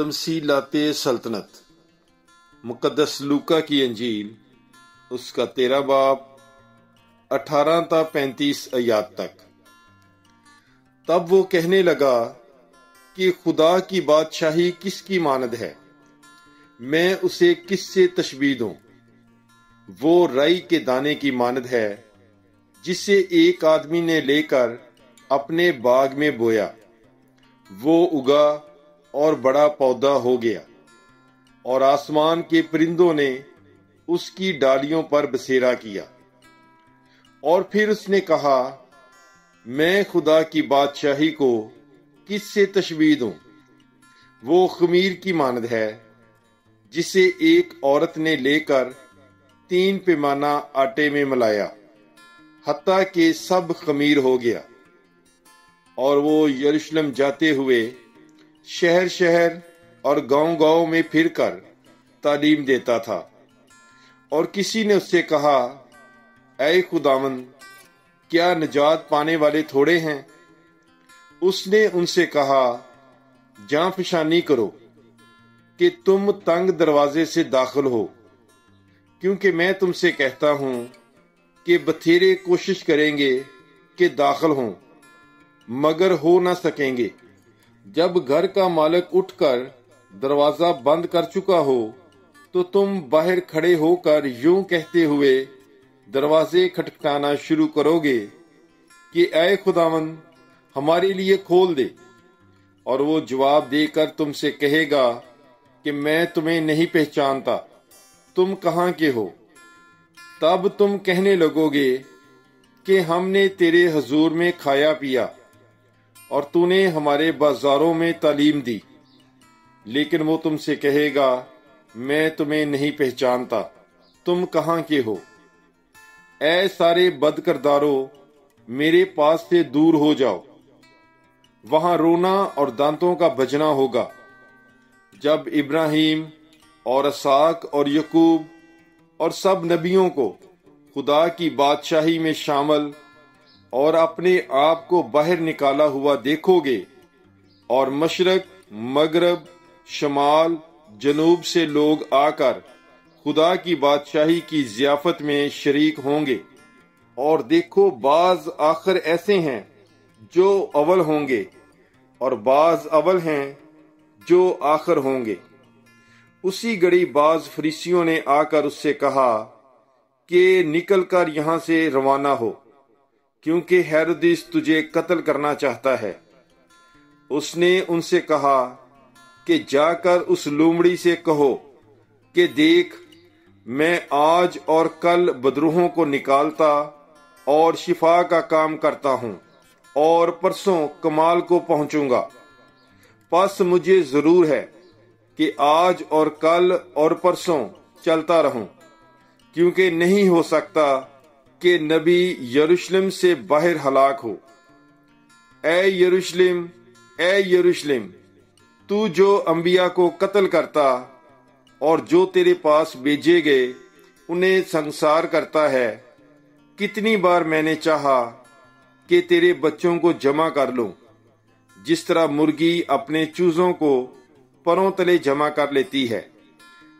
तमसीलात सल्तनत मुकद्दस लूका की अंजील उसका 13 बाब 18 ता 35 आयात तक। तब वो कहने लगा कि खुदा की बादशाही किसकी मानद है, मैं उसे किससे तशबीह दूं। वो राई के दाने की मानद है जिसे एक आदमी ने लेकर अपने बाग में बोया। वो उगा और बड़ा पौधा हो गया और आसमान के परिंदों ने उसकी डालियों पर बसेरा किया। और फिर उसने कहा, मैं खुदा की बादशाही को किससे तशबीह दूं। वो खमीर की मानद है जिसे एक औरत ने लेकर 3 पैमाना आटे में मिलाया, हत्ता कि सब खमीर हो गया। और वो यरूशलेम जाते हुए शहर शहर और गांव गांव में फिरकर तालीम देता था। और किसी ने उससे कहा, ऐ खुदावंद, क्या निजात पाने वाले थोड़े हैं? उसने उनसे कहा, जां फिशानी करो कि तुम तंग दरवाजे से दाखिल हो, क्योंकि मैं तुमसे कहता हूं कि बथेरे कोशिश करेंगे कि दाखिल हों, मगर हो न सकेंगे। जब घर का मालिक उठकर दरवाजा बंद कर चुका हो तो तुम बाहर खड़े होकर यूं कहते हुए दरवाजे खटखटाना शुरू करोगे कि ऐ खुदावंद, हमारे लिए खोल दे। और वो जवाब देकर तुमसे कहेगा कि मैं तुम्हें नहीं पहचानता, तुम कहाँ के हो। तब तुम कहने लगोगे कि हमने तेरे हजूर में खाया पिया और तूने हमारे बाजारों में तालीम दी। लेकिन वो तुमसे कहेगा, मैं तुम्हें नहीं पहचानता, तुम कहाँ के हो। ऐ सारे बदकिरदारों, मेरे पास से दूर हो जाओ। वहां रोना और दांतों का बजना होगा, जब इब्राहिम और इसहाक और यकूब और सब नबियों को खुदा की बादशाही में शामिल और अपने आप को बाहर निकाला हुआ देखोगे। और मशरक, मगरब, शमाल, जनूब से लोग आकर खुदा की बादशाही की ज़ियाफत में शरीक होंगे। और देखो, बाज आखिर ऐसे हैं जो अव्वल होंगे और बाज अव्वल हैं जो आखिर होंगे। उसी घड़ी बाज फरीसियों ने आकर उससे कहा कि निकल कर यहां से रवाना हो, क्योंकि हेरोदिस तुझे कत्ल करना चाहता है। उसने उनसे कहा कि जाकर उस लोमड़ी से कहो कि देख, मैं आज और कल बदरूहों को निकालता और शिफा का काम करता हूं और परसों कमाल को पहुंचूंगा। बस मुझे जरूर है कि आज और कल और परसों चलता रहूं, क्योंकि नहीं हो सकता कि नबी यरूशलेम से बाहर हलाक हो। ऐ यरूशलेम, ऐ यरूशलेम, तू जो अंबिया को कत्ल करता और जो तेरे पास भेजे गए उन्हें संसार करता है, कितनी बार मैंने चाहा कि तेरे बच्चों को जमा कर लूं, जिस तरह मुर्गी अपने चूजों को परों तले जमा कर लेती है,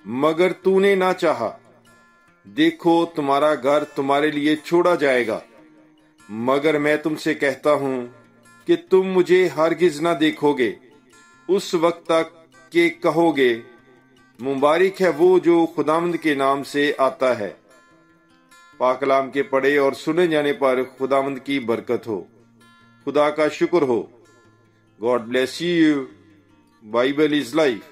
मगर तूने ना चाहा। देखो, तुम्हारा घर तुम्हारे लिए छोड़ा जाएगा। मगर मैं तुमसे कहता हूं कि तुम मुझे हरगिज ना देखोगे, उस वक्त तक के कहोगे, मुबारक है वो जो खुदावंद के नाम से आता है। पाक कलाम के पढ़े और सुने जाने पर खुदावंद की बरकत हो। खुदा का शुक्र हो। God bless you. Bible is life.